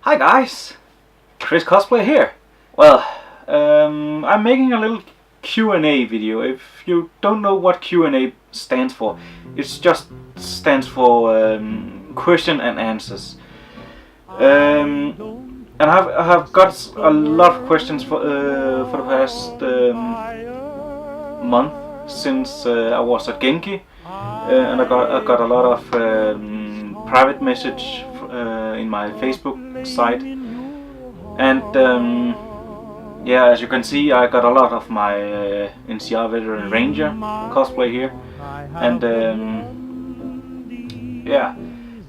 Hi guys, ChrisCosplay here. Well, I'm making a little Q&A video. If you don't know what Q&A stands for, it just stands for question and answers. And I have got a lot of questions for the past month since I was at Genki, and I got a lot of private message in my Facebook site, and yeah, as you can see, I got a lot of my NCR Veteran Ranger cosplay here, and yeah,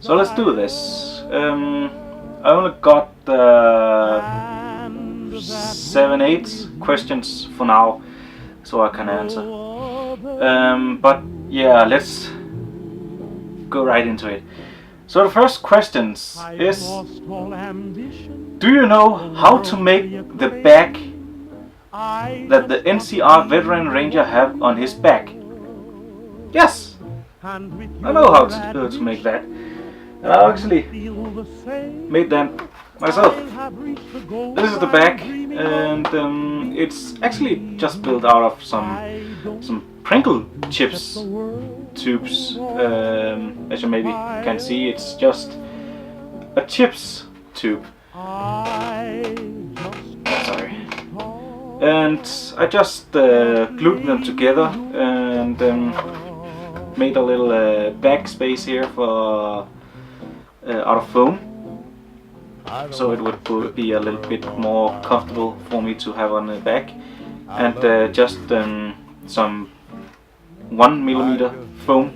so let's do this. I only got 7-8 questions for now, so I can answer. But yeah, let's go right into it. So the first question is, do you know how to make the bag that the NCR Veteran Ranger have on his back? Yes, I know how to make that. And I actually made that myself. This is the bag, and it's actually just built out of some Pringle chips tubes. As you maybe can see, it's just a chips tube. Sorry. And I just glued them together and made a little back space here for out of foam, so it would be a little bit more comfortable for me to have on the back, and just some 1mm foam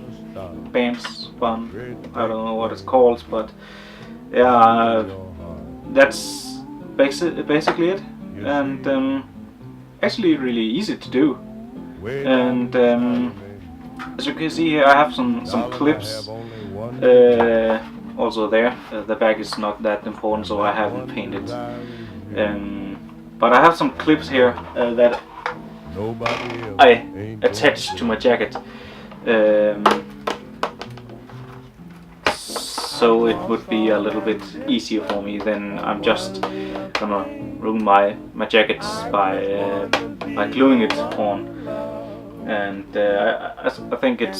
bands. I don't know what it's called, but yeah, that's basically it. And actually really easy to do. And as you can see here, I have some clips also there. The back is not that important, so I haven't painted. But I have some clips here that I attached to my jacket, so it would be a little bit easier for me. Then I'm just gonna ruin my jackets by gluing it on. And I think it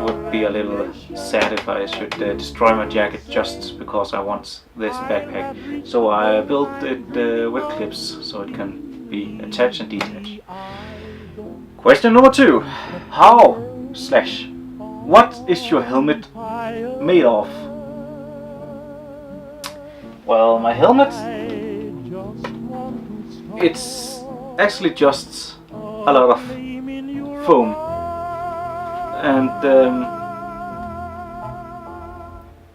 would be a little sad if I should destroy my jacket just because I want this backpack. So I built it with clips so it can be attached and detached. Question number 2. What is your helmet made of? Well, my helmet, it's actually just a lot of foam, and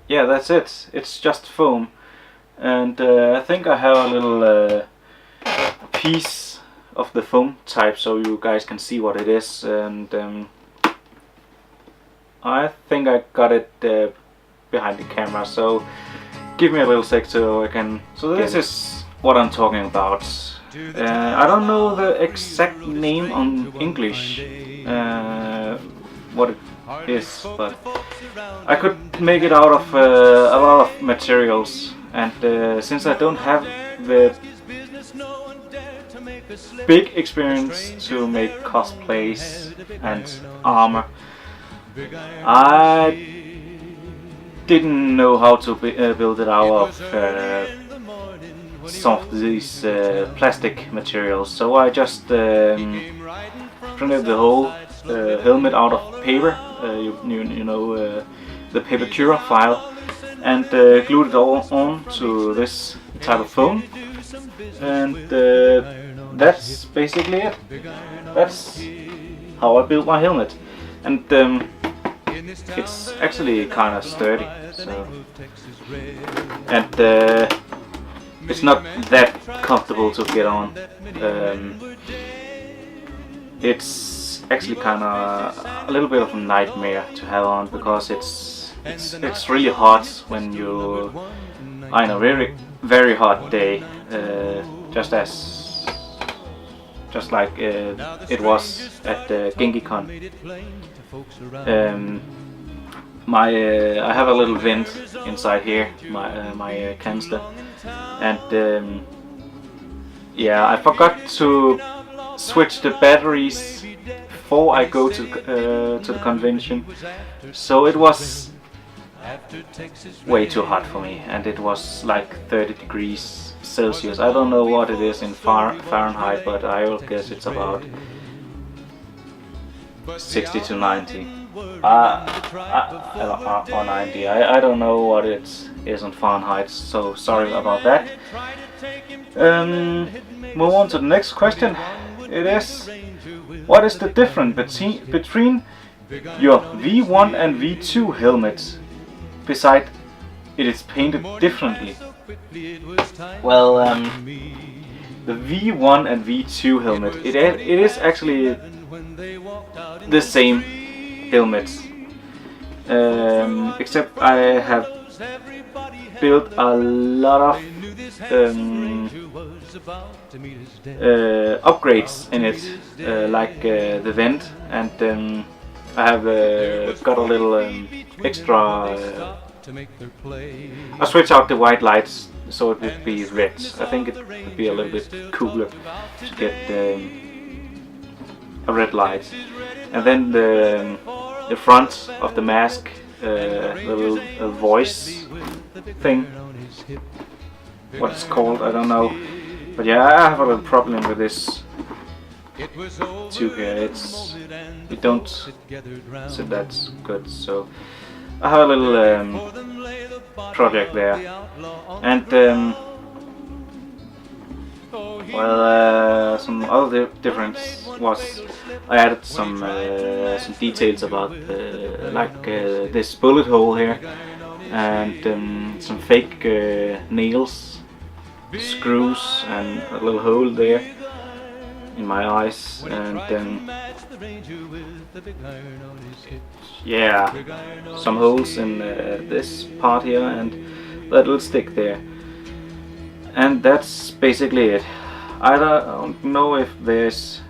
yeah, that's it. It's just foam, and I think I have a little piece of the foam type so you guys can see what it is, and I think I got it behind the camera, so give me a little sec so I can. So this is what I'm talking about. I don't know the exact name on English, what it is, but I could make it out of a lot of materials, and since I don't have the big experience to make cosplays and armor, I didn't know how to build it out of some of these plastic materials, so I just printed the whole helmet out of paper, you know, the paper cure file, and glued it all on to this type of foam, and that's basically it. That's how I built my helmet, and it's actually kind of sturdy, so, and it's not that comfortable to get on. It's actually kind of a little bit of a nightmare to have on, because it's really hot when you are in a very hot day, just like it was at GenkiCon. I have a little vent inside here, my canister, and yeah, I forgot to switch the batteries before I go to the convention, so it was way too hot for me, and it was like 30 degrees Celsius. I don't know what it is in Fahrenheit, but I will guess it's about 60 to 90 or 90. I don't know what it is in Fahrenheit, so sorry about that. Move on to the next question. It is, what is the difference between your V1 and V2 helmet, beside it is painted differently? Well, the V1 and V2 helmet, it is actually the same helmet, except I have built a lot of upgrades in it, like the vent, and I have got a little extra. I switched out the white lights so it would be red. I think it would be a little bit cooler to get a red light. And then the front of the mask, the little voice thing, what it's called, I don't know. But yeah, I have a little problem with this tube here. It don't sit that good, so I have a little project there. And well, some other difference was I added some details about like this bullet hole here, and some fake nails, screws, and a little hole there in my eyes, and yeah, some holes in this part here and that little stick there. And that's basically it. I don't know if there's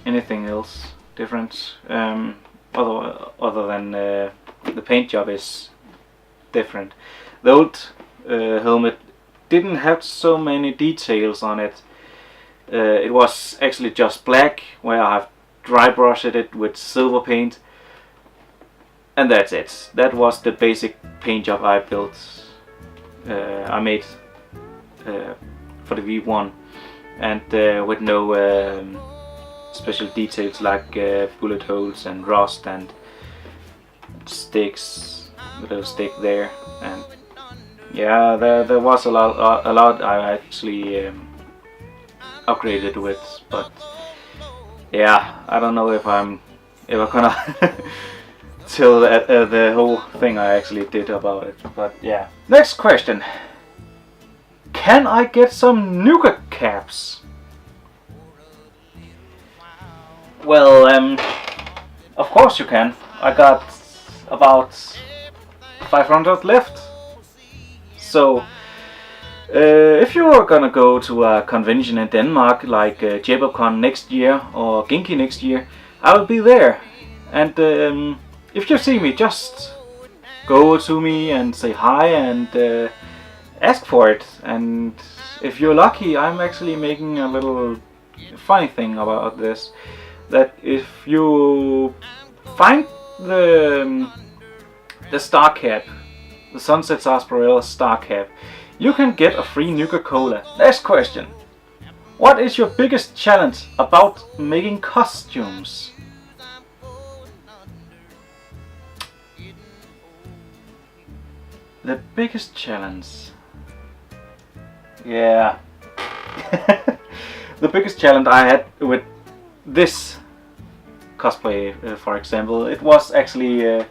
anything else different, other than the paint job is different. The old helmet didn't have so many details on it. It was actually just black, where I have dry brushed it with silver paint, and that's it. That was the basic paint job I built. I made for the V1, and with no special details like bullet holes and rust and sticks, a little stick there, and yeah, there was a lot I actually upgraded with, but yeah, I don't know if I'm ever gonna tell the whole thing I actually did about it, but yeah. Next question. Can I get some nougat caps? Well, of course you can. I got about 500 left. So, if you're gonna go to a convention in Denmark like JBobCon next year or Genki next year, I will be there. And if you see me, just go to me and say hi and ask for it. And if you're lucky, I'm actually making a little funny thing about this, that if you find the star cap, the Sunset Sarsaparilla star cap, you can get a free Nuka Cola. Next question. What is your biggest challenge about making costumes? The biggest challenge? Yeah. The biggest challenge I had with this cosplay, for example, it was actually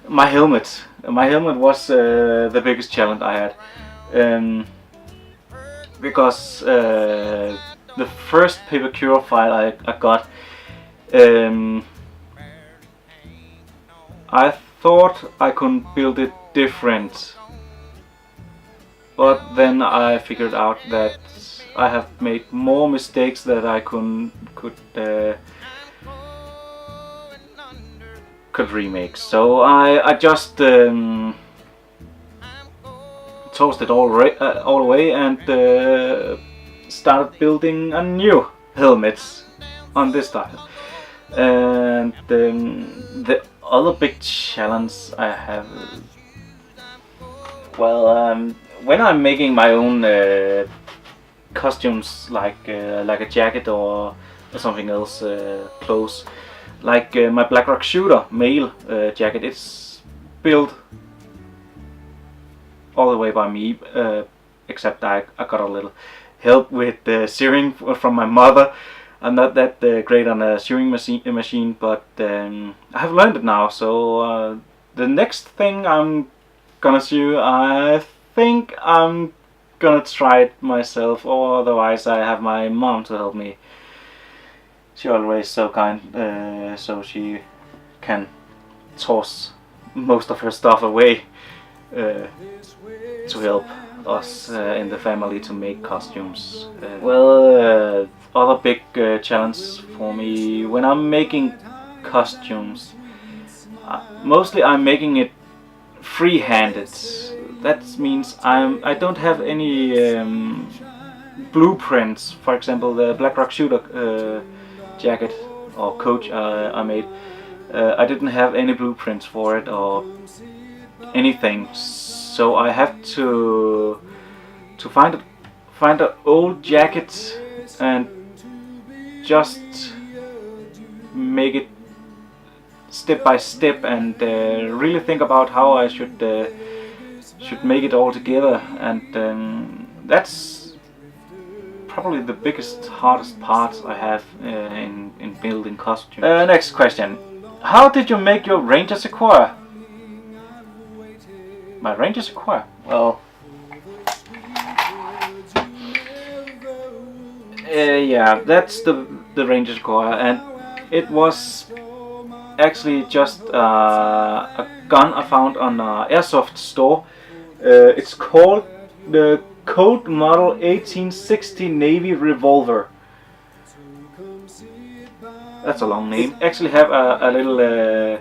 my helmet. My helmet was the biggest challenge I had. Because the first paper cure file I got, I thought I could build it different, but then I figured out that I have made more mistakes that I could remake. So I just tossed it all away and started building a new helmet on this style. And the other big challenge I have, well, when I'm making my own costumes, like a jacket or something else, clothes, like my Blackrock Shooter male jacket, it's built all the way by me, except I got a little help with sewing from my mother. I'm not that great on a sewing machine, but I have learned it now. So the next thing I'm gonna sew, I think I'm gonna try it myself, or otherwise I have my mom to help me. She's always so kind, so she can toss most of her stuff away to help us in the family to make costumes. Other big challenge for me when I'm making costumes, mostly I'm making it free-handed. That means I don't have any blueprints. For example, the Blackrock Shooter jacket or coat I made, I didn't have any blueprints for it or anything, so I have to find an old jacket and just make it step by step, and really think about how I should make it all together, and that's probably the biggest, hardest part I have in building costumes. Next question: how did you make your Ranger Sequoia? My Ranger Sequoia? Well, yeah, that's the Ranger Sequoia, and it was actually just a gun I found on an airsoft store. It's called the Colt Model 1860 Navy Revolver. That's a long name. Actually have a little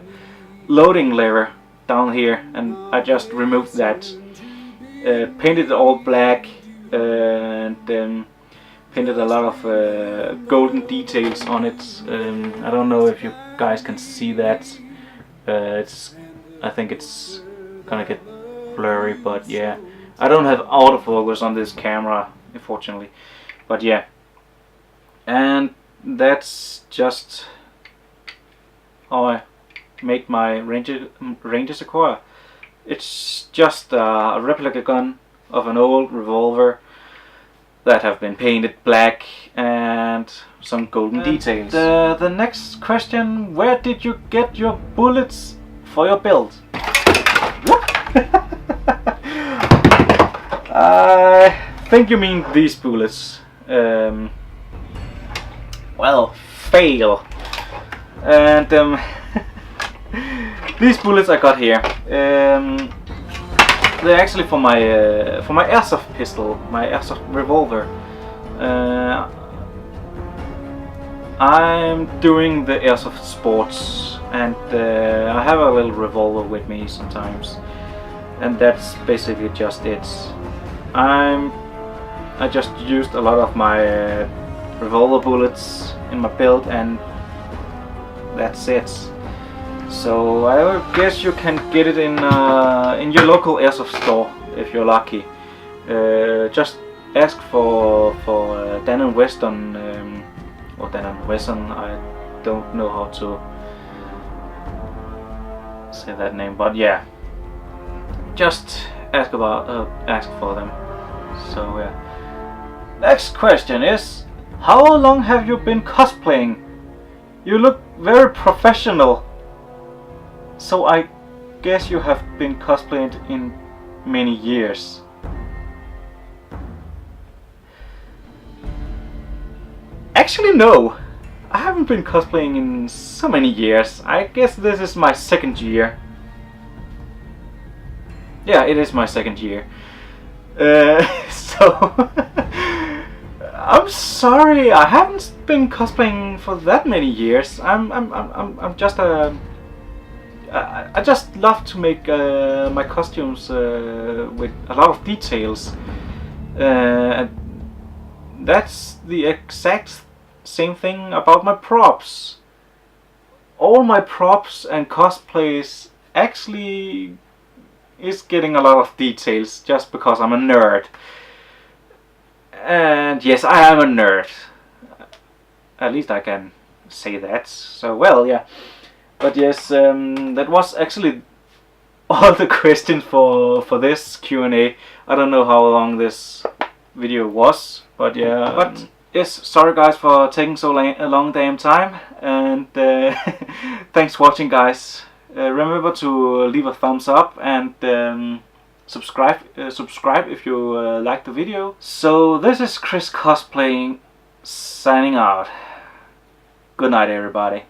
loading lever down here, and I just removed that. Painted it all black, and painted a lot of golden details on it. I don't know if you guys can see that. I think it's gonna get blurry, but yeah, I don't have autofocus on this camera, unfortunately. But yeah, and that's just how I make my Ranger Sequoia. It's just a replica gun of an old revolver that have been painted black and some golden details. The next question: where did you get your bullets for your build? I think you mean these bullets. Well, fail. And these bullets I got here. They're actually for my airsoft pistol, my airsoft revolver. I'm doing the airsoft sports, and I have a little revolver with me sometimes, and that's basically just it. I just used a lot of my revolver bullets in my build, and that's it. So I guess you can get it in your local airsoft store if you're lucky. Just ask for Dan & Weston, or Dan & Wesson. I don't know how to say that name, but yeah, just ask for them. So yeah. Next question is: how long have you been cosplaying? You look very professional. So I guess you have been cosplaying in many years. Actually no, I haven't been cosplaying in so many years. I guess this is my second year. Yeah, it is my second year. So I'm sorry, I haven't been cosplaying for that many years. I'm just I just love to make my costumes with a lot of details, and that's the exact same thing about my props. All my props and cosplays actually is getting a lot of details just because I'm a nerd. And yes, I am a nerd. At least I can say that. So well, yeah. But yes, that was actually all the questions for this Q&A. I don't know how long this video was, but yeah. But yes, sorry guys for taking so a long damn time, and thanks for watching, guys. Remember to leave a thumbs up and subscribe if you like the video. So this is Chris Cosplaying signing out. Good night, everybody.